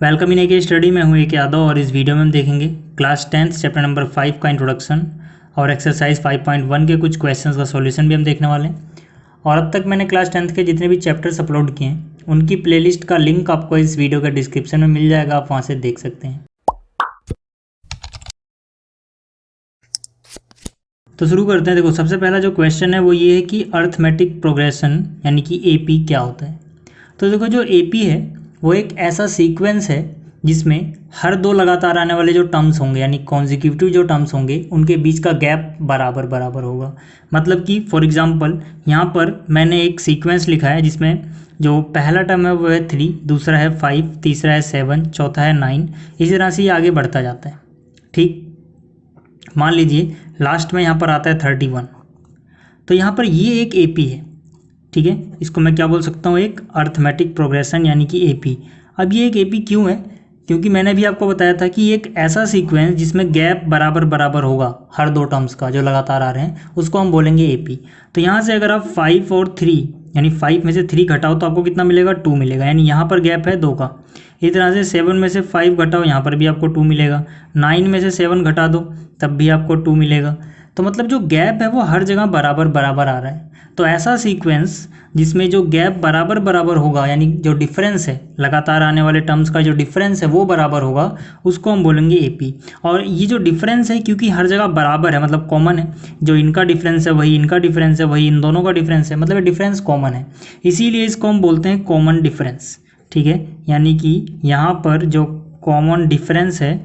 Welcome in के study में हूँ एक यादव और इस वीडियो में हम देखेंगे क्लास 10 चैप्टर नंबर 5 का इंट्रोडक्शन और एक्सरसाइज 5.1 के कुछ क्वेश्चंस का सॉल्यूशन भी हम देखने वाले हैं। और अब तक मैंने क्लास 10 के जितने भी चैप्टर्स अपलोड किए हैं उनकी प्लेलिस्ट का लिंक आपको इस वीडियो के डिस्क्रिप्शन में मिल जाएगा, आप वहाँ से देख सकते हैं। तो शुरू करते हैं। देखो, सबसे पहला जो क्वेश्चन है वो ये है कि अर्थमेटिक प्रोग्रेशन यानी कि AP क्या होता है। तो देखो, जो AP है वो एक ऐसा सीक्वेंस है जिसमें हर दो लगातार आने वाले जो टर्म्स होंगे यानी कॉन्जिक्यूटिव जो टर्म्स होंगे उनके बीच का गैप बराबर बराबर होगा। मतलब कि फॉर एग्जांपल यहाँ पर मैंने एक सीक्वेंस लिखा है जिसमें जो पहला टर्म है वो है 3, दूसरा है 5, तीसरा है 7, चौथा है 9, इसी तरह से ये आगे बढ़ता जाता है। ठीक, मान लीजिए लास्ट में यहाँ पर आता है 31, तो यहाँ पर ये एक AP है। ठीक है, इसको मैं क्या बोल सकता हूँ, एक अर्थमेटिक प्रोग्रेशन यानी कि AP। अब ये एक AP क्यों है, क्योंकि मैंने भी आपको बताया था कि एक ऐसा सीक्वेंस जिसमें गैप बराबर बराबर होगा हर दो टर्म्स का जो लगातार आ रहे हैं उसको हम बोलेंगे AP। तो यहाँ से अगर आप 5 और 3 यानी 5 में से 3 घटाओ तो आपको कितना मिलेगा, 2 मिलेगा, यानी यहाँ पर गैप है 2 का। इस तरह से 7 में से 5 घटाओ, यहाँ पर भी आपको 2 मिलेगा। 9 में से 7 घटा दो तब भी आपको 2 मिलेगा। तो मतलब जो गैप है वो हर जगह बराबर बराबर आ रहा है। तो ऐसा सीक्वेंस जिसमें जो गैप बराबर बराबर होगा यानी जो डिफरेंस है लगातार आने वाले टर्म्स का जो डिफरेंस है वो बराबर होगा उसको हम बोलेंगे AP। और ये जो डिफरेंस है क्योंकि हर जगह बराबर है मतलब कॉमन है, जो इनका डिफरेंस है वही इनका डिफरेंस है, वही इन दोनों का डिफरेंस है, मतलब डिफरेंस कॉमन है, इसीलिए इसको हम बोलते हैं कॉमन डिफरेंस। ठीक है, यानी कि यहाँ पर जो कॉमन डिफरेंस है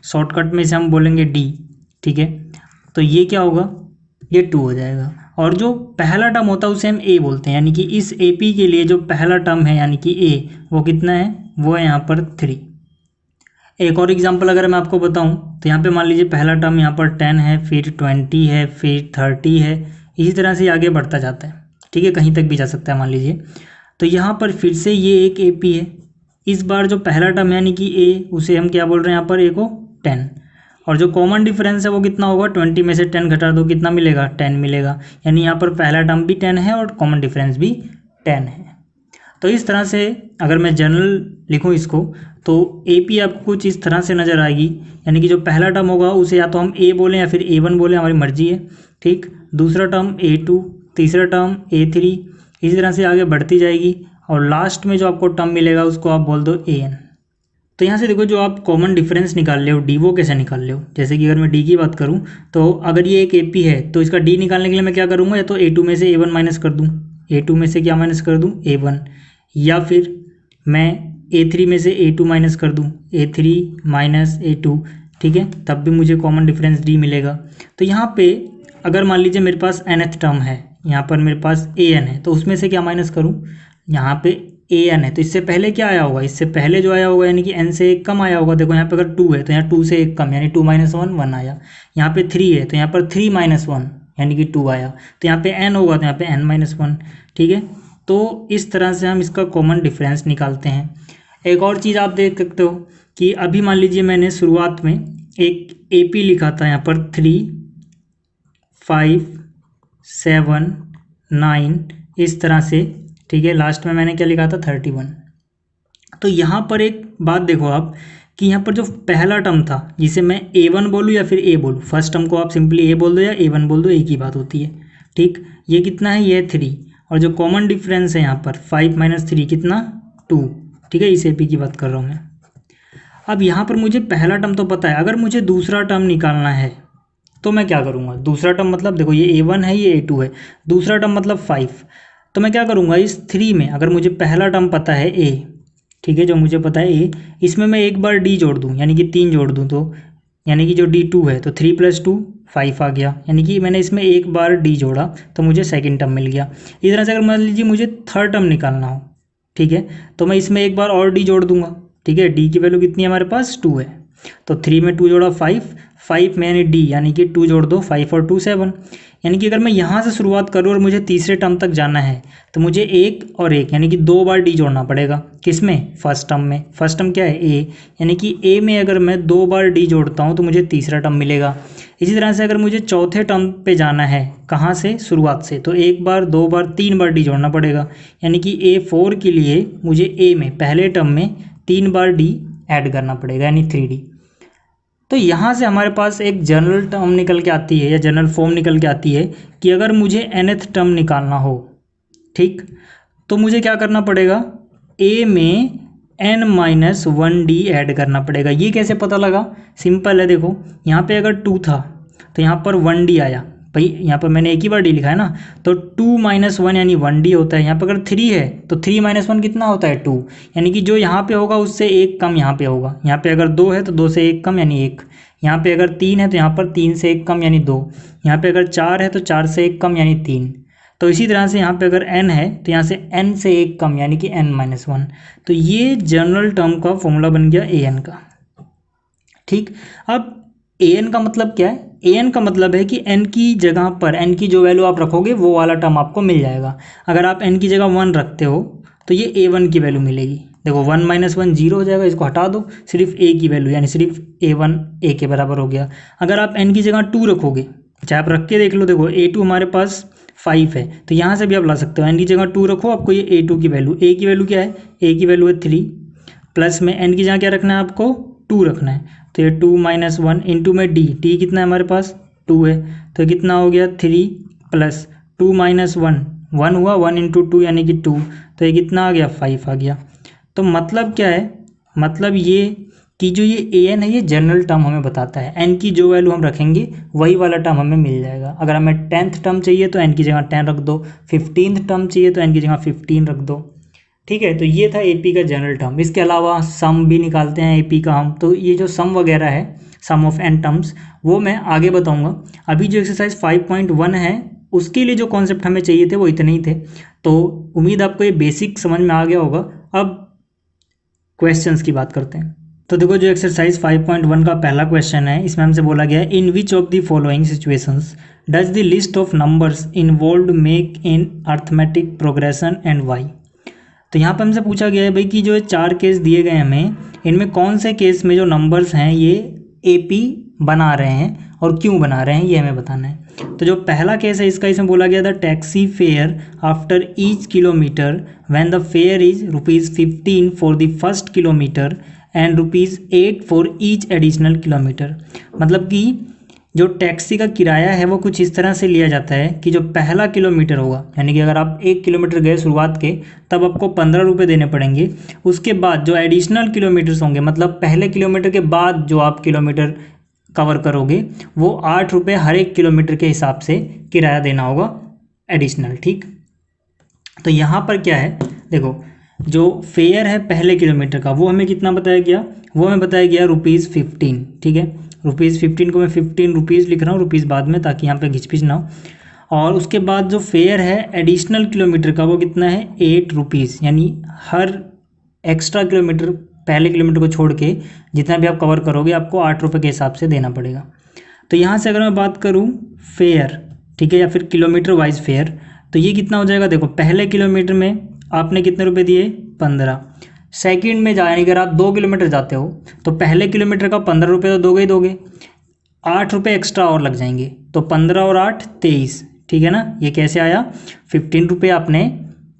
शॉर्टकट में से हम बोलेंगे D। ठीक है, तो ये क्या होगा, ये 2 हो जाएगा। और जो पहला टर्म होता है उसे हम A बोलते हैं, यानी कि इस AP के लिए जो पहला टर्म है यानी कि A वो कितना है, वो है यहाँ पर 3। एक और एग्जांपल अगर मैं आपको बताऊं तो यहाँ पे मान लीजिए पहला टर्म यहाँ पर 10 है, फिर 20 है, फिर 30 है, इसी तरह से आगे बढ़ता जाता है। ठीक है, कहीं तक भी जा सकता है मान लीजिए। तो यहाँ पर फिर से ये एक AP है। इस बार जो पहला टर्म यानी कि A उसे हम क्या बोल रहे हैं यहाँ पर, A को 10। और जो कॉमन डिफरेंस है वो कितना होगा, 20 में से 10 घटा दो कितना मिलेगा, 10 मिलेगा, यानी यहाँ पर पहला टर्म भी 10 है और कॉमन डिफरेंस भी 10 है। तो इस तरह से अगर मैं जनरल लिखूँ इसको तो AP आपको कुछ इस तरह से नज़र आएगी, यानी कि जो पहला टर्म होगा उसे या तो हम A बोलें या फिर A1 बोलें, हमारी मर्जी है। ठीक, दूसरा टर्म A2, तीसरा टर्म A3, इसी तरह से आगे बढ़ती जाएगी और लास्ट में जो आपको टर्म मिलेगा उसको आप बोल दो AN। तो यहाँ से देखो, जो आप कॉमन डिफरेंस निकाल ले हो D वो कैसे निकाल ले हो, जैसे कि अगर मैं D की बात करूँ तो अगर ये एक AP है तो इसका D निकालने के लिए मैं क्या करूँगा, या तो A2 में से A1 माइनस कर दूँ, A2 में से क्या माइनस कर दूँ, A1, या फिर मैं A3 में से A2 माइनस कर दूँ, A3 माइनस A2। ठीक है, तब भी मुझे कॉमन डिफरेंस D मिलेगा। तो यहाँ पे अगर मान लीजिए मेरे पास nth टर्म है, यहाँ पर मेरे पास AN है, तो उसमें से क्या माइनस करूँ, यहाँ पे AN है तो इससे पहले क्या आया होगा, इससे पहले जो आया होगा यानी कि N से 1 कम आया होगा। देखो यहाँ पे अगर 2 है तो यहाँ 2 से 1 कम यानी 2 माइनस 1 1 आया। यहाँ पे 3 है तो यहाँ पर 3 माइनस 1 यानी कि 2 आया। तो यहाँ पे N होगा तो यहाँ पे N माइनस 1। ठीक है, तो इस तरह से हम इसका कॉमन डिफरेंस निकालते हैं। एक और चीज़ आप देख सकते हो कि अभी मान लीजिए मैंने शुरुआत में एक AP लिखा था यहाँ पर 3, 5, 7, 9 इस तरह से। ठीक है, लास्ट में मैंने क्या लिखा था, 31। तो यहाँ पर एक बात देखो आप कि यहाँ पर जो पहला टर्म था जिसे मैं A1 बोलूँ या फिर A बोलूँ, फर्स्ट टर्म को आप सिंपली A बोल दो या A1 बोल दो, एक ही बात होती है। ठीक, ये कितना है, ये 3, और जो कॉमन डिफरेंस है यहाँ पर 5 माइनस 3 कितना, 2। ठीक है, इस AP की बात कर रहा हूँ मैं। अब यहाँ पर मुझे पहला टर्म तो पता है, अगर मुझे दूसरा टर्म निकालना है तो मैं क्या करूँगा, दूसरा टर्म मतलब देखो ये A1 है ये A2 है, दूसरा टर्म मतलब 5। तो मैं क्या करूँगा, इस 3 में अगर मुझे पहला टर्म पता है A, ठीक है, जो मुझे पता है A, इसमें मैं एक बार D जोड़ दूँ यानी कि 3 जोड़ दूँ, तो यानी कि जो D2 है तो 3 + 2 5 आ गया, यानी कि मैंने इसमें एक बार D जोड़ा तो मुझे सेकंड टर्म मिल गया। इस तरह से अगर मान लीजिए मुझे थर्ड टर्म निकालना हो, ठीक है, तो मैं इसमें एक बार और D जोड़ दूंगा। ठीक है, D की वैल्यू कितनी है हमारे पास, 2 है, तो 3 में 2 जोड़ा 5 में यानी D यानी कि 2 जोड़ दो, 5 और 2 7। यानी कि अगर मैं यहाँ से शुरुआत करूँ और मुझे तीसरे टर्म तक जाना है तो मुझे एक और एक यानी कि 2 बार D जोड़ना पड़ेगा। किसमें, फर्स्ट टर्म में। फर्स्ट टर्म क्या है, A, यानी कि A में अगर मैं 2 बार D जोड़ता हूँ तो मुझे तीसरा टर्म मिलेगा। इसी तरह से अगर मुझे चौथे टर्म पे जाना है, कहाँ से, शुरुआत से, तो एक बार 2 बार 3 बार D जोड़ना पड़ेगा। यानी कि A4 के लिए मुझे A में पहले टर्म में 3 बार D ऐड करना पड़ेगा, यानी 3D। तो यहाँ से हमारे पास एक जनरल टर्म निकल के आती है या जनरल फॉर्म निकल के आती है कि अगर मुझे nth टर्म निकालना हो, ठीक, तो मुझे क्या करना पड़ेगा, a में n-1d ऐड करना पड़ेगा। ये कैसे पता लगा, सिंपल है, देखो यहाँ पे अगर 2 था तो यहाँ पर 1d आया, भाई यहाँ पर मैंने एक ही बार d लिखा है ना, तो 2 - 1 यानी 1d होता है। यहाँ पर अगर 3 है तो 3 - 1 कितना होता है 2, यानी कि जो यहाँ पे होगा उससे एक कम यहाँ पे होगा। यहाँ पे अगर 2 है तो 2 से एक कम यानी 1, यहाँ पे अगर 3 है तो यहाँ पर 3 से एक कम यानी 2, यहाँ पे अगर 4 है तो 4 से एक कम यानी 3। तो इसी तरह से यहाँ पे अगर n है तो यहाँ से n से एक कम यानी कि n-1। तो ये जनरल टर्म का फॉर्मूला बन गया an का, ठीक। अब an का मतलब क्या है, an का मतलब है कि n की जगह पर n की जो वैल्यू आप रखोगे वो वाला टर्म आपको मिल जाएगा। अगर आप n की जगह 1 रखते हो तो ये a1 की वैल्यू मिलेगी। देखो 1 - 1 0 हो जाएगा, इसको हटा दो, सिर्फ a की वैल्यू यानी सिर्फ a1 a के बराबर हो गया। अगर आप n की जगह 2 रखोगे, चाहे आप रख के देख लो, देखो a2 हमारे पास 5 है तो यहाँ से भी आप ला सकते हो, n की जगह 2 रखो, आपको ये a2 की वैल्यू, a की वैल्यू क्या है, a की वैल्यू है 3, प्लस में n की जगह क्या रखना है आपको 2 रखना है, तो ये 2 - 1 इंटू में d कितना है हमारे पास 2 है, तो कितना हो गया 3 प्लस 2 - 1 हुआ, 1 × 2 यानी कि 2, तो ये कितना आ गया 5 आ गया। तो मतलब क्या है, मतलब ये कि जो ये an है ये जनरल टर्म हमें बताता है, n की जो वैल्यू हम रखेंगे वही वाला टर्म हमें मिल जाएगा। अगर हमें 10th टर्म चाहिए तो n की जगह 10 रख दो, 15th टर्म चाहिए तो n की जगह 15 रख दो, ठीक है। तो ये था AP का जनरल टर्म। इसके अलावा सम भी निकालते हैं AP का हम, तो ये जो सम वगैरह है, सम ऑफ n टर्म्स, वो मैं आगे बताऊँगा। अभी जो एक्सरसाइज 5.1 है उसके लिए जो कॉन्सेप्ट हमें चाहिए थे वो इतने ही थे। तो उम्मीद आपको ये बेसिक समझ में आ गया होगा। अब क्वेश्चंस की बात करते हैं। तो देखो जो एक्सरसाइज 5.1 का पहला क्वेश्चन है, इसमें हमसे बोला गया है in which of the following situations does the list of numbers involved make in arithmetic progression and why. तो यहाँ पर हमसे पूछा गया है भाई कि जो 4 केस दिए गए हमें, इनमें कौन से केस में जो नंबर्स हैं ये AP बना रहे हैं और क्यों बना रहे हैं ये हमें बताना है। तो जो पहला केस है इसका, इसमें बोला गया था taxi fare after each kilometre when the fair is ₹15 for the first kilometre and ₹8 for each additional kilometre. मतलब कि जो टैक्सी का किराया है वो कुछ इस तरह से लिया जाता है कि जो पहला किलोमीटर होगा, यानी कि अगर आप 1 किलोमीटर गए शुरुआत के तब आपको 15 रुपये देने पड़ेंगे। उसके बाद जो एडिशनल किलोमीटर्स होंगे, मतलब पहले किलोमीटर के बाद जो आप किलोमीटर कवर करोगे वो 8 रुपये हर एक किलोमीटर के हिसाब से किराया देना होगा एडिशनल, ठीक। तो यहाँ पर क्या है, देखो जो फेयर है पहले किलोमीटर का वो हमें कितना बताया गया, वो हमें बताया गया ₹15, ठीक है। ₹15 को मैं 15 रुपीज़ लिख रहा हूँ, रुपीज़ बाद में, ताकि यहाँ पे घिचपिच ना हो। और उसके बाद जो फेयर है एडिशनल किलोमीटर का वो कितना है 8 रुपीज़, यानी हर एक्स्ट्रा किलोमीटर पहले किलोमीटर को छोड़ के जितना भी आप कवर करोगे आपको 8 रुपये के हिसाब से देना पड़ेगा। तो यहाँ से अगर मैं बात करूँ फेयर, ठीक है, या फिर किलोमीटर वाइज फेयर, तो ये कितना हो जाएगा, देखो पहले किलोमीटर में आपने कितने रुपए दिए 15, सेकंड में जाए अगर आप 2 किलोमीटर जाते हो तो पहले किलोमीटर का 15 रुपये तो दोगे ही दोगे, 8 रुपये एक्स्ट्रा और लग जाएंगे, तो 15 और 8 23, ठीक है ना। ये कैसे आया, 15 रुपये आपने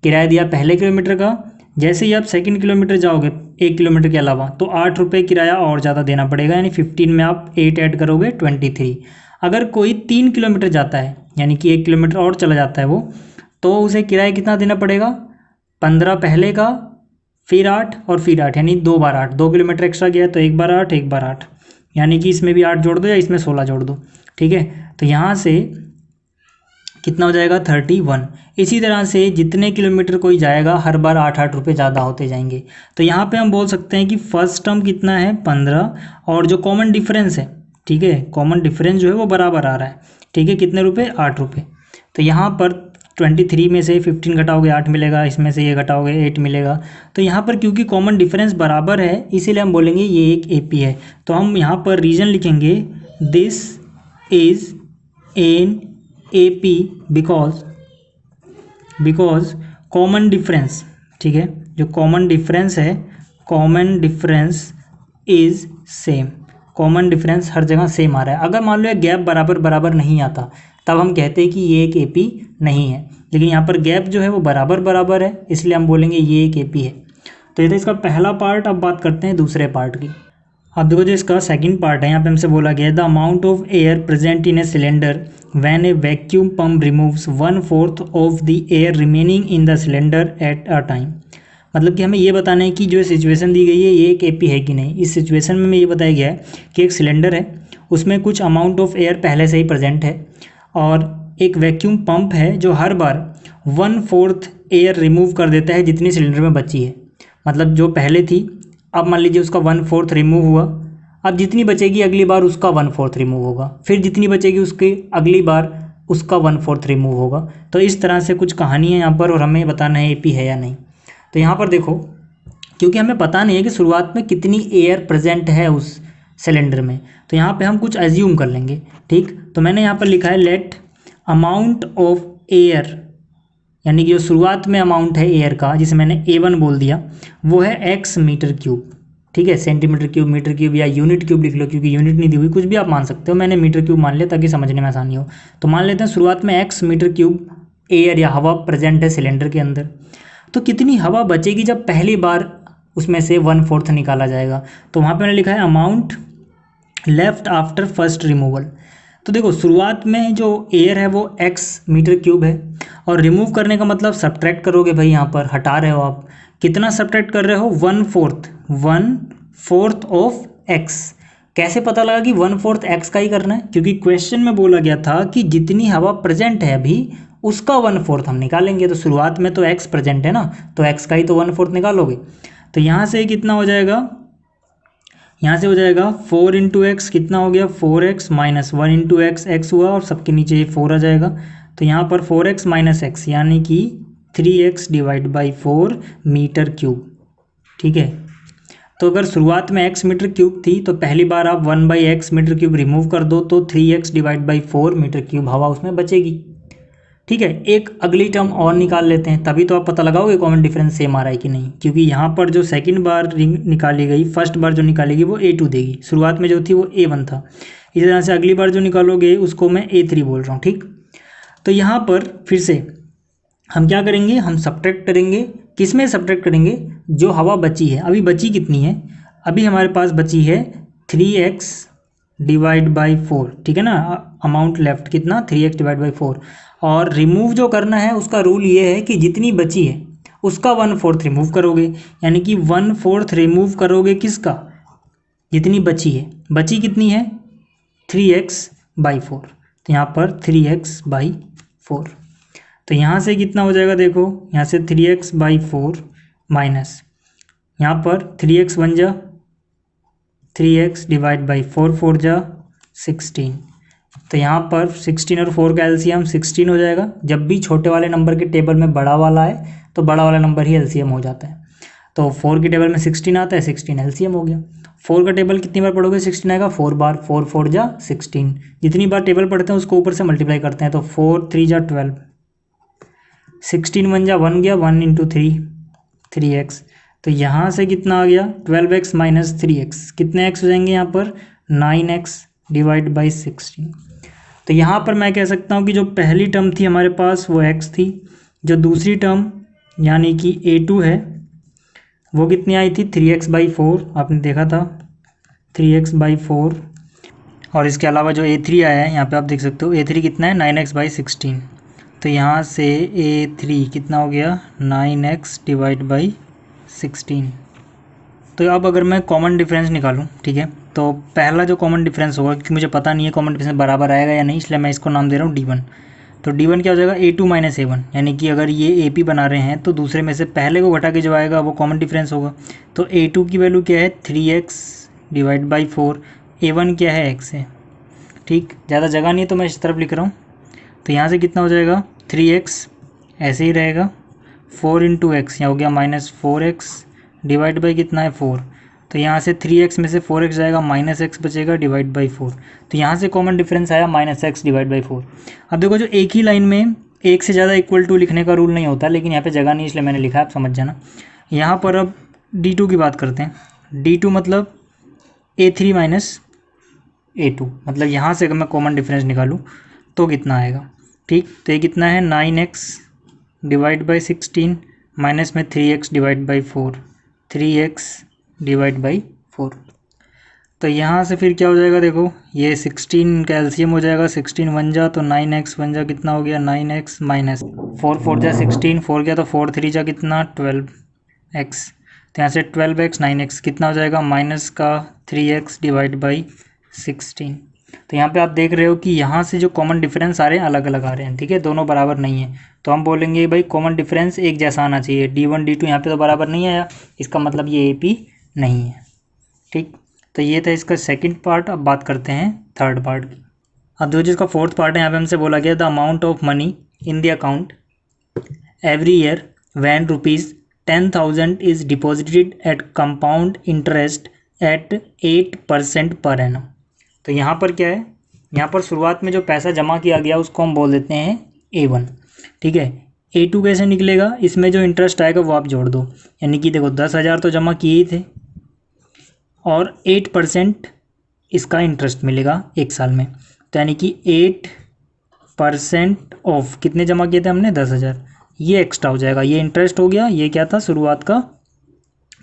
किराया दिया पहले किलोमीटर का, जैसे ही आप सेकंड किलोमीटर जाओगे 1 किलोमीटर के अलावा तो 8 रुपये किराया और ज़्यादा देना पड़ेगा, यानी 15 में आप 8 ऐड करोगे 23। अगर कोई 3 किलोमीटर जाता है यानी कि 1 किलोमीटर और चला जाता है वो, तो उसे किराया कितना देना पड़ेगा, 15 पहले का, फिर 8 और फिर 8, यानी 2 बार 8, 2 किलोमीटर एक्स्ट्रा गया तो 1 बार 8 1 बार 8, यानी कि इसमें भी 8 जोड़ दो या इसमें 16 जोड़ दो, ठीक है। तो यहाँ से कितना हो जाएगा 31। इसी तरह से जितने किलोमीटर कोई जाएगा हर बार 8-8 रुपये ज़्यादा होते जाएंगे। तो यहाँ पे हम बोल सकते हैं कि फर्स्ट टर्म कितना है 15, और जो कॉमन डिफरेंस है, ठीक है, कॉमन डिफरेंस जो है वो बराबर आ रहा है, ठीक है, कितने रुपये 8 रुपये। तो यहाँ पर 23 में से 15 घटाओगे 8 मिलेगा, इसमें से ये घटाओगे 8 मिलेगा। तो यहाँ पर क्योंकि कॉमन डिफरेंस बराबर है इसीलिए हम बोलेंगे ये एक AP है। तो हम यहाँ पर रीजन लिखेंगे this is an AP because common difference, ठीक है, जो कॉमन डिफरेंस है, common difference is same, common difference हर जगह सेम आ रहा है। अगर मान लो गैप बराबर बराबर नहीं आता तब हम कहते हैं कि ये एक AP नहीं है, लेकिन यहाँ पर गैप जो है वो बराबर बराबर है, इसलिए हम बोलेंगे ये एक AP है। तो ये था इसका पहला पार्ट। अब बात करते हैं दूसरे पार्ट की। अब देखो जो इसका सेकंड पार्ट है, यहाँ पे हमसे बोला गया है the amount of air present in a cylinder when A vacuum pump removes 1/4 of the air remaining in the cylinder at a time. मतलब कि हमें ये बताना है कि जो सिचुएशन दी गई है ये एक एपी है कि नहीं। इस सिचुएशन में हमें ये बताया गया है कि एक सिलेंडर है, उसमें कुछ अमाउंट ऑफ एयर पहले से ही प्रेजेंट है और एक वैक्यूम पंप है जो हर बार 1/4 एयर रिमूव कर देता है जितनी सिलेंडर में बची है। मतलब जो पहले थी, अब मान लीजिए उसका 1/4 रिमूव हुआ, अब जितनी बचेगी अगली बार उसका 1/4 रिमूव होगा, फिर जितनी बचेगी उसकी अगली बार उसका 1/4 रिमूव होगा। तो इस तरह से कुछ कहानी है यहाँ पर और हमें बताना है एपी है या नहीं। तो यहाँ पर देखो, क्योंकि हमें पता नहीं है कि शुरुआत में कितनी एयर प्रेजेंट है उस सिलेंडर में, तो यहाँ पे हम कुछ एज्यूम कर लेंगे। ठीक, तो मैंने यहाँ पर लिखा है लेट अमाउंट ऑफ एयर, यानी कि जो शुरुआत में अमाउंट है एयर का, जिसे मैंने A1 बोल दिया, वो है x मीटर क्यूब। ठीक है, सेंटीमीटर क्यूब, मीटर क्यूब या यूनिट क्यूब लिख लो, क्योंकि यूनिट नहीं दी हुई, कुछ भी आप मान सकते हो। मैंने मीटर क्यूब मान लिया ताकि समझने में आसानी हो। तो मान लेते हैं शुरुआत में x मीटर क्यूब एयर या हवा प्रेजेंट है सिलेंडर के अंदर। तो कितनी हवा बचेगी जब पहली बार उसमें से 1/4 निकाला जाएगा? तो वहाँ पर मैंने लिखा है amount left after first removal. तो देखो शुरुआत में जो एयर है वो x मीटर क्यूब है और रिमूव करने का मतलब सब्ट्रैक्ट करोगे भाई, यहाँ पर हटा रहे हो आप। कितना सब्ट्रैक्ट कर रहे हो? 1/4 ऑफ x। कैसे पता लगा कि 1/4 x का ही करना है? क्योंकि क्वेश्चन में बोला गया था कि जितनी हवा प्रेजेंट है अभी उसका 1/4 हम निकालेंगे। तो शुरुआत में तो x प्रेजेंट है ना, तो x का ही तो 1/4 निकालोगे। तो यहाँ से कितना हो जाएगा? यहाँ से हो जाएगा 4 इंटू एक्स, कितना हो गया? 4x minus 1 into x, x हुआ और सबके नीचे ये 4 आ जाएगा। तो यहाँ पर 4x माइनस एक्स यानी कि 3x divide by 4 metre cube. ठीक है, तो अगर शुरुआत में x मीटर क्यूब थी तो पहली बार आप 1/x मीटर क्यूब रिमूव कर दो तो 3x divide by 4 metre cube हवा उसमें बचेगी। ठीक है, एक अगली टर्म और निकाल लेते हैं, तभी तो आप पता लगाओगे कॉमन डिफरेंस सेम आ रहा है कि नहीं। क्योंकि यहाँ पर जो सेकंड बार रिंग निकाली गई, फर्स्ट बार जो निकालेगी वो A2 देगी, शुरुआत में जो थी वो A1 था। इसी तरह से अगली बार जो निकालोगे उसको मैं A3 बोल रहा हूँ। ठीक, तो यहाँ पर फिर से हम क्या करेंगे? हम सब्ट्रैक्ट करेंगे। किस में सब्ट्रैक्ट करेंगे? जो हवा बची है। अभी बची कितनी है? अभी हमारे पास बची है 3x डिवाइड बाई 4। ठीक है ना, अमाउंट लेफ्ट कितना? 3x divide by 4। और रिमूव जो करना है उसका रूल ये है कि जितनी बची है उसका 1/4 रिमूव करोगे, यानी कि 1/4 रिमूव करोगे किसका? जितनी बची है। बची कितनी है? 3x by 4। तो यहाँ पर 3x बाई 4। तो यहाँ से कितना हो जाएगा? देखो यहाँ से 3x बाई 4 माइनस यहाँ पर 3x बन जा 3x डिवाइड बाई 4, 4 जा 16। तो यहाँ पर 16 और 4 का एलसीएम 16 हो जाएगा। जब भी छोटे वाले नंबर के टेबल में बड़ा वाला है तो बड़ा वाला नंबर ही एलसीएम हो जाता है। तो 4 के टेबल में 16 आता है, 16 एलसीएम हो गया। 4 का टेबल कितनी बार पढ़ोगे? 16 आएगा 4 बार, 4 4 जा 16। जितनी बार टेबल पढ़ते हैं उसको ऊपर से मल्टीप्लाई करते हैं, तो 4 3 जा 12, 16 1 जा 1 गया, 1 इंटू 3 3x। तो यहाँ से कितना आ गया? 12x minus 3x। कितने x हो जाएंगे यहाँ पर? 9x divide by 16। तो यहाँ पर मैं कह सकता हूँ कि जो पहली टर्म थी हमारे पास वो x थी, जो दूसरी टर्म यानी कि A2 है वो कितनी आई थी? 3x by 4। आपने देखा था 3x बाई 4। और इसके अलावा जो A3 आया है यहाँ पे आप देख सकते हो, A3 कितना है? 9x by 16। तो यहाँ से A3 कितना हो गया? 9x divide by 16। तो अब अगर मैं कॉमन डिफरेंस निकालूं, ठीक है, तो पहला जो कॉमन डिफरेंस होगा, क्योंकि मुझे पता नहीं है कॉमन डिफरेंस बराबर आएगा या नहीं, इसलिए मैं इसको नाम दे रहा हूँ D1। तो D1 क्या हो जाएगा? A2 माइनस A1, यानी कि अगर ये AP बना रहे हैं तो दूसरे में से पहले को घटा के जो आएगा वो कॉमन डिफरेंस होगा। तो A2 की वैल्यू क्या है? 3x divide by 4। A1 क्या है? x है। ठीक, ज़्यादा जगह नहीं है तो मैं इस तरफ लिख रहा हूँ। तो यहाँ से कितना हो जाएगा? 3x ऐसे ही रहेगा, 4 इंटू एक्स यहाँ हो गया माइनस 4x डिवाइड बाई कितना है? 4। तो यहाँ से 3x में से 4x जाएगा, माइनस x बचेगा डिवाइड बाई 4। तो यहाँ से कॉमन डिफरेंस आया माइनस x डिवाइड बाई 4। अब देखो जो एक ही लाइन में एक से ज़्यादा इक्वल टू लिखने का रूल नहीं होता, लेकिन यहाँ पे जगह नहीं इसलिए मैंने लिखा है, आप समझ जाना। यहाँ पर अब D2 की बात करते हैं। D2 मतलब A3 माइनस A2, मतलब यहाँ से अगर मैं कॉमन डिफरेंस निकालूँ तो कितना आएगा? ठीक, तो ये कितना है? 9x डिवाइड बाई 16 माइनस में 3x divide by 4। 3x divide by 4। तो यहाँ से फिर क्या हो जाएगा, देखो ये 16 का एलसीएम हो जाएगा, 16 वन जा तो 9x वन जा कितना हो गया 9x माइनस 4 4 जा 16, 4 गया तो 4 3 जा कितना 12x। तो यहाँ से 12x 9x कितना हो जाएगा माइनस का 3x डिवाइड बाई 16। तो यहाँ पे आप देख रहे हो कि यहाँ से जो कॉमन डिफरेंस आ रहे हैं अलग अलग आ रहे हैं, ठीक है, दोनों बराबर नहीं है। तो हम बोलेंगे भाई कॉमन डिफरेंस एक जैसा आना चाहिए। D1 D2 यहाँ पे तो बराबर नहीं आया, इसका मतलब ये AP नहीं है, ठीक। तो ये था इसका सेकंड पार्ट। अब बात करते हैं थर्ड पार्ट की। अब जो जिसका फोर्थ पार्ट है, यहाँ पे हमसे बोला गया the amount of money in the account every year when ₹10,000 is deposited at compound interest at 8% per annum. तो यहाँ पर क्या है, यहाँ पर शुरुआत में जो पैसा जमा किया गया उसको हम बोल देते हैं A1, ठीक है। A2 कैसे निकलेगा, इसमें जो इंटरेस्ट आएगा वो आप जोड़ दो, यानी कि देखो 10,000 तो जमा किए ही थे और 8% इसका इंटरेस्ट मिलेगा एक साल में। तो यानी कि 8% ऑफ कितने जमा किए थे हमने 10,000, ये एक्स्ट्रा हो जाएगा, ये इंटरेस्ट हो गया, ये क्या था शुरुआत का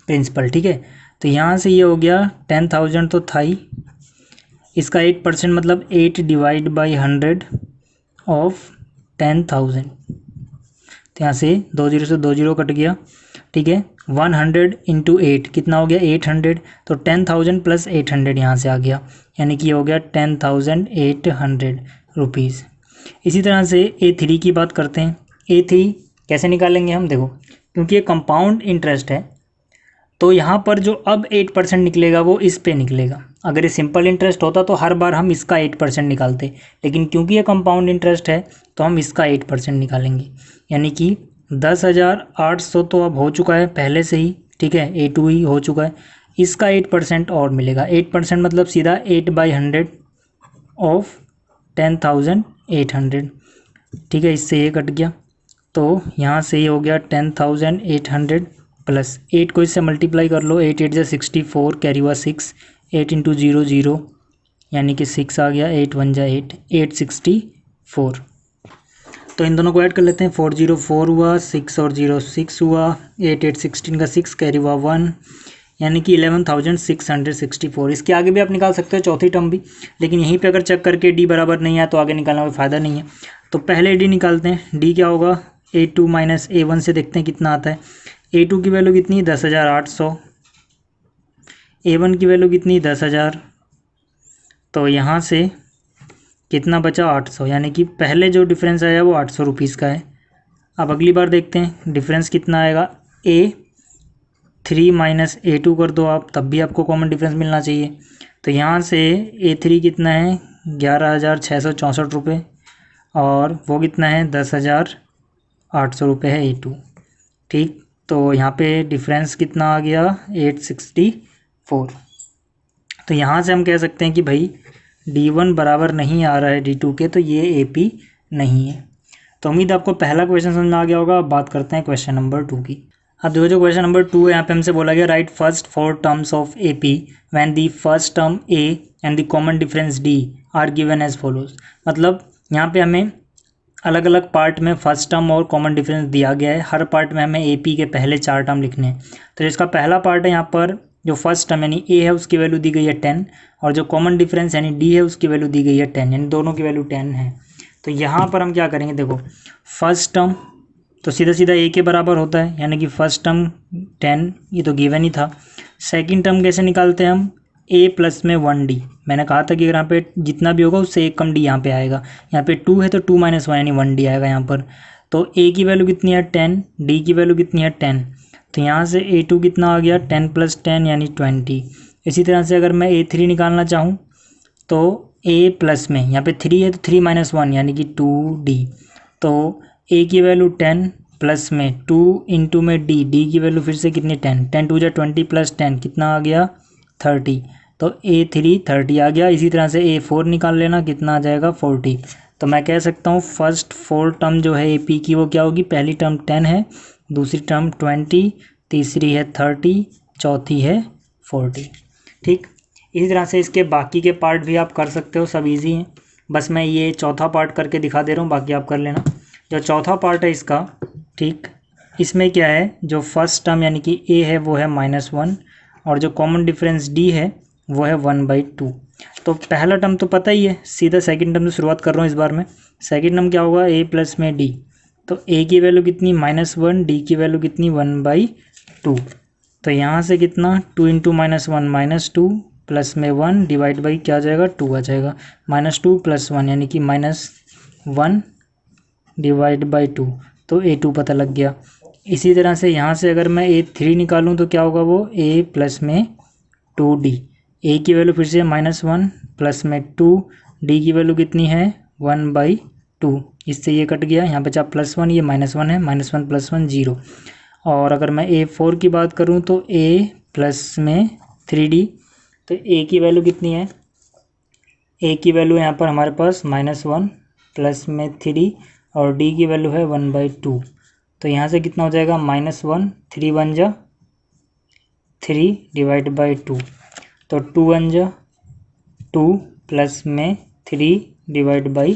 प्रिंसिपल, ठीक है। तो यहाँ से ये हो गया 10,000 तो था ही, इसका 8% मतलब 8 डिवाइड बाई 100 ऑफ 10,000। तो यहाँ से 20 से 20 कट गया, ठीक है। 100 इंटू 8 कितना हो गया 800, तो 10,000 प्लस 800 यहाँ से आ गया, यानी कि ये हो गया 10,800 रुपीज़। इसी तरह से A3 की बात करते हैं। A3 कैसे निकालेंगे हम, देखो क्योंकि ये कंपाउंड इंटरेस्ट है तो यहाँ पर जो अब 8% निकलेगा वो इस पे निकलेगा। अगर ये सिंपल इंटरेस्ट होता तो हर बार हम इसका 8% निकालते, लेकिन क्योंकि ये कंपाउंड इंटरेस्ट है तो हम इसका 8% निकालेंगे, यानी कि 10,800 तो अब हो चुका है पहले से ही, ठीक है, A2 ही हो चुका है, इसका 8% और मिलेगा। 8% मतलब सीधा 8/100 ऑफ 10,800, ठीक है, इससे ये कट गया। तो यहाँ से ये हो गया 10,800 प्लस 8 को इससे मल्टीप्लाई कर लो, 8 8 जा 64, कैरी हुआ 6, 8 इंटू 0 0 यानी कि 6 आ गया, 8 1 जा 8, 864। तो इन दोनों को ऐड कर लेते हैं, 404 हुआ, 6 और 0 6 हुआ, 8 8 16 का 6 कैरी हुआ 1, यानी कि 11,664। इसके आगे भी आप निकाल सकते हो चौथी टर्म भी, लेकिन यहीं पे अगर चेक करके D बराबर नहीं है तो आगे निकालना कोई फ़ायदा नहीं है। तो पहले D निकालते हैं, D क्या होगा A2 माइनस A1 से देखते हैं कितना आता है। A2 की वैल्यू कितनी 10,800, A1 की वैल्यू कितनी 10,000, तो यहाँ से कितना बचा 800, यानी कि पहले जो डिफरेंस आया वो 800 रुपीज़ का है। अब अगली बार देखते हैं डिफरेंस कितना आएगा, A3 माइनस A2 कर दो आप, तब भी आपको कॉमन डिफरेंस मिलना चाहिए। तो यहाँ से A3 कितना है 11,664 रुपये और वो कितना है 10,800 रुपये है A2, ठीक। तो यहाँ पे डिफरेंस कितना आ गया 864। तो यहाँ से हम कह सकते हैं कि भाई D1 बराबर नहीं आ रहा है D2 के, तो ये AP नहीं है। तो उम्मीद आपको पहला क्वेश्चन समझ में आ गया होगा। अब बात करते हैं क्वेश्चन नंबर 2 की। अब देखो जो क्वेश्चन नंबर 2 है, यहाँ पे हमसे बोला गया right first 4 terms of AP when the first term A and the common difference D are given as follows. मतलब यहाँ पे हमें अलग अलग पार्ट में फर्स्ट टर्म और कॉमन डिफरेंस दिया गया है, हर पार्ट में हमें AP के पहले 4 टर्म लिखने हैं। तो इसका पहला पार्ट है, यहाँ पर जो फर्स्ट टर्म यानी A है उसकी वैल्यू दी गई है 10 और जो कॉमन डिफरेंस यानी D है उसकी वैल्यू दी गई है 10, यानी दोनों की वैल्यू 10 है। तो यहाँ पर हम क्या करेंगे, देखो फर्स्ट टर्म तो सीधा सीधा A के बराबर होता है, यानी कि फर्स्ट टर्म 10, ये तो गिवन ही था। सेकंड टर्म कैसे निकालते हैं हम, A प्लस में 1D। मैंने कहा था कि अगर यहाँ पे जितना भी होगा उससे एक कम D यहाँ पे आएगा। यहाँ पे 2 है तो 2 माइनस 1 यानी 1D आएगा यहाँ पर। तो A की वैल्यू कितनी है 10, D की वैल्यू कितनी है 10, तो यहाँ से A2 कितना आ गया 10 प्लस 10 यानी 20। इसी तरह से अगर मैं A3 निकालना चाहूँ तो A प्लस में यहाँ पे 3 है तो 3 माइनस 1 यानी कि 2D। तो A की वैल्यू 10 प्लस में 2 इंटू में D की वैल्यू फिर से कितनी 10, 10 2 जा 20 प्लस 10 कितना आ गया 30। तो A3 30 आ गया। इसी तरह से A4 निकाल लेना, कितना आ जाएगा 40। तो मैं कह सकता हूँ फर्स्ट 4 टर्म जो है AP की वो क्या होगी, पहली टर्म 10 है, दूसरी टर्म 20, तीसरी है 30, चौथी है 40, ठीक। इसी तरह से इसके बाकी के पार्ट भी आप कर सकते हो, सब इजी हैं। बस मैं ये चौथा पार्ट करके दिखा दे रहा हूँ, बाकी आप कर लेना। जो चौथा पार्ट है इसका, ठीक, इसमें क्या है, जो फर्स्ट टर्म यानी कि a है वो है -1 और जो कॉमन डिफरेंस d है वो है 1/2। तो पहला टर्म तो पता ही है, सीधा सेकंड टर्म से शुरुआत कर रहा हूँ इस बार में। सेकंड टर्म क्या होगा, a प्लस में d, तो a की वैल्यू कितनी -1, d की वैल्यू कितनी 1/2। तो यहाँ से कितना 2 × -1 -2 प्लस में 1 डिवाइड बाई क्या आ जाएगा 2 आ जाएगा। -2 + 1 यानी कि -1 डिवाइड बाई 2, तो a2 पता लग गया। इसी तरह से यहाँ से अगर मैं a3 निकालूँ तो क्या होगा, वो a प्लस में 2d, a की वैल्यू फिर से -1 प्लस में 2, d की वैल्यू कितनी है 1/2, इससे ये कट गया, यहाँ बचा +1, ये -1 है, -1 + 1 0। और अगर मैं a4 की बात करूँ तो a प्लस में 3d, तो a की वैल्यू कितनी है, a की वैल्यू यहाँ पर हमारे पास -1 प्लस में 3 और d की वैल्यू है 1/2। तो यहाँ से कितना हो जाएगा -1, 3 1 जा 3 डिवाइड बाई 2, तो 2 1 जा 2 प्लस में 3 डिवाइड बाई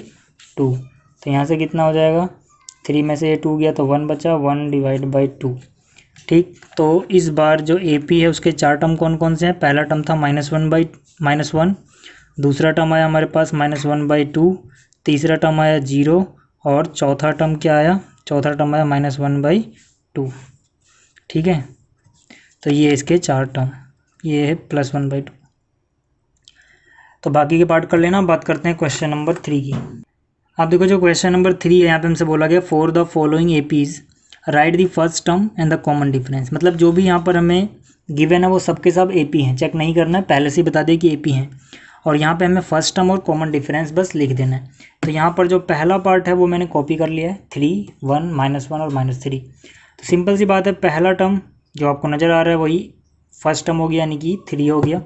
2, तो यहाँ से कितना हो जाएगा, 3 में से ये 2 गया तो 1 बचा, 1 डिवाइड बाई 2। ठीक, तो इस बार जो AP है उसके 4 टर्म कौन कौन से हैं। पहला टर्म था -1, दूसरा टर्म आया हमारे पास -1/2, तीसरा टर्म आया 0 और चौथा टर्म क्या आया, चौथा टर्म आया -1/2। ठीक है, तो ये इसके 4 टर्म, ये है +1/2। तो बाकी के पार्ट कर लेना। बात करते हैं क्वेश्चन नंबर 3 की। आप देखो जो क्वेश्चन नंबर 3 है यहाँ पे हमसे बोला गया for the following APs right the first term and the common difference. मतलब जो भी यहाँ पर हमें गिवन है वो सबके सब AP हैं, चेक नहीं करना है, पहले से ही बता दें कि AP हैं। और यहाँ पे हमें फर्स्ट टर्म और कॉमन डिफरेंस बस लिख देना है। तो यहाँ पर जो पहला पार्ट है वो मैंने कॉपी कर लिया है, 3 1 -1 और -3। तो सिंपल सी बात है, पहला टर्म जो आपको नज़र आ रहा है वही फर्स्ट टर्म हो गया, यानी कि 3 हो गया।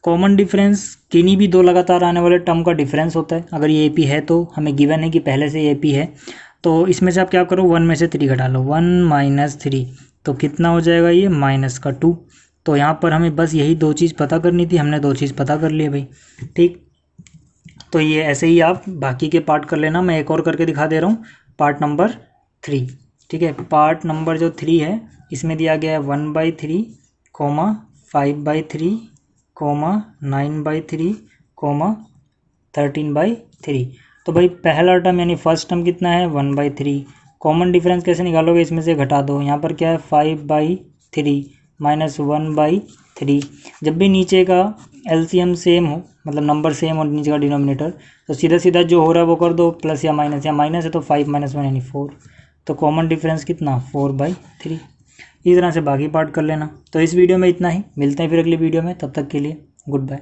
कॉमन डिफरेंस किन्हीं भी दो लगातार आने वाले टर्म का डिफरेंस होता है। अगर ये AP है तो हमें गिवन है कि पहले से AP है, तो इसमें से आप क्या करो 1 में से 3 घटा लो, 1 - 3, तो कितना हो जाएगा ये -2। तो यहाँ पर हमें बस यही दो चीज़ पता करनी थी, हमने दो चीज़ पता कर ली भाई। ठीक, तो ये ऐसे ही आप बाकी के पार्ट कर लेना। मैं एक और करके दिखा दे रहा हूँ, पार्ट नंबर 3। ठीक है, पार्ट नंबर जो 3 है इसमें दिया गया है 1/3, 5/3, 9/3, 13/3। तो भाई पहला टर्म यानी फर्स्ट टर्म कितना है 1/3। कॉमन डिफरेंस कैसे निकालोगे, इसमें से घटा दो। यहाँ पर क्या है 5/3 -1/3। जब भी नीचे का LCM सेम हो, मतलब नंबर सेम और नीचे का डिनोमिनेटर, तो सीधा सीधा जो हो रहा है वो कर दो, प्लस या माइनस है तो 5 - 1 यानी 4। तो कॉमन डिफरेंस कितना 4/3। इस तरह से बाकी पार्ट कर लेना। तो इस वीडियो में इतना ही, मिलते हैं फिर अगली वीडियो में, तब तक के लिए गुड बाय।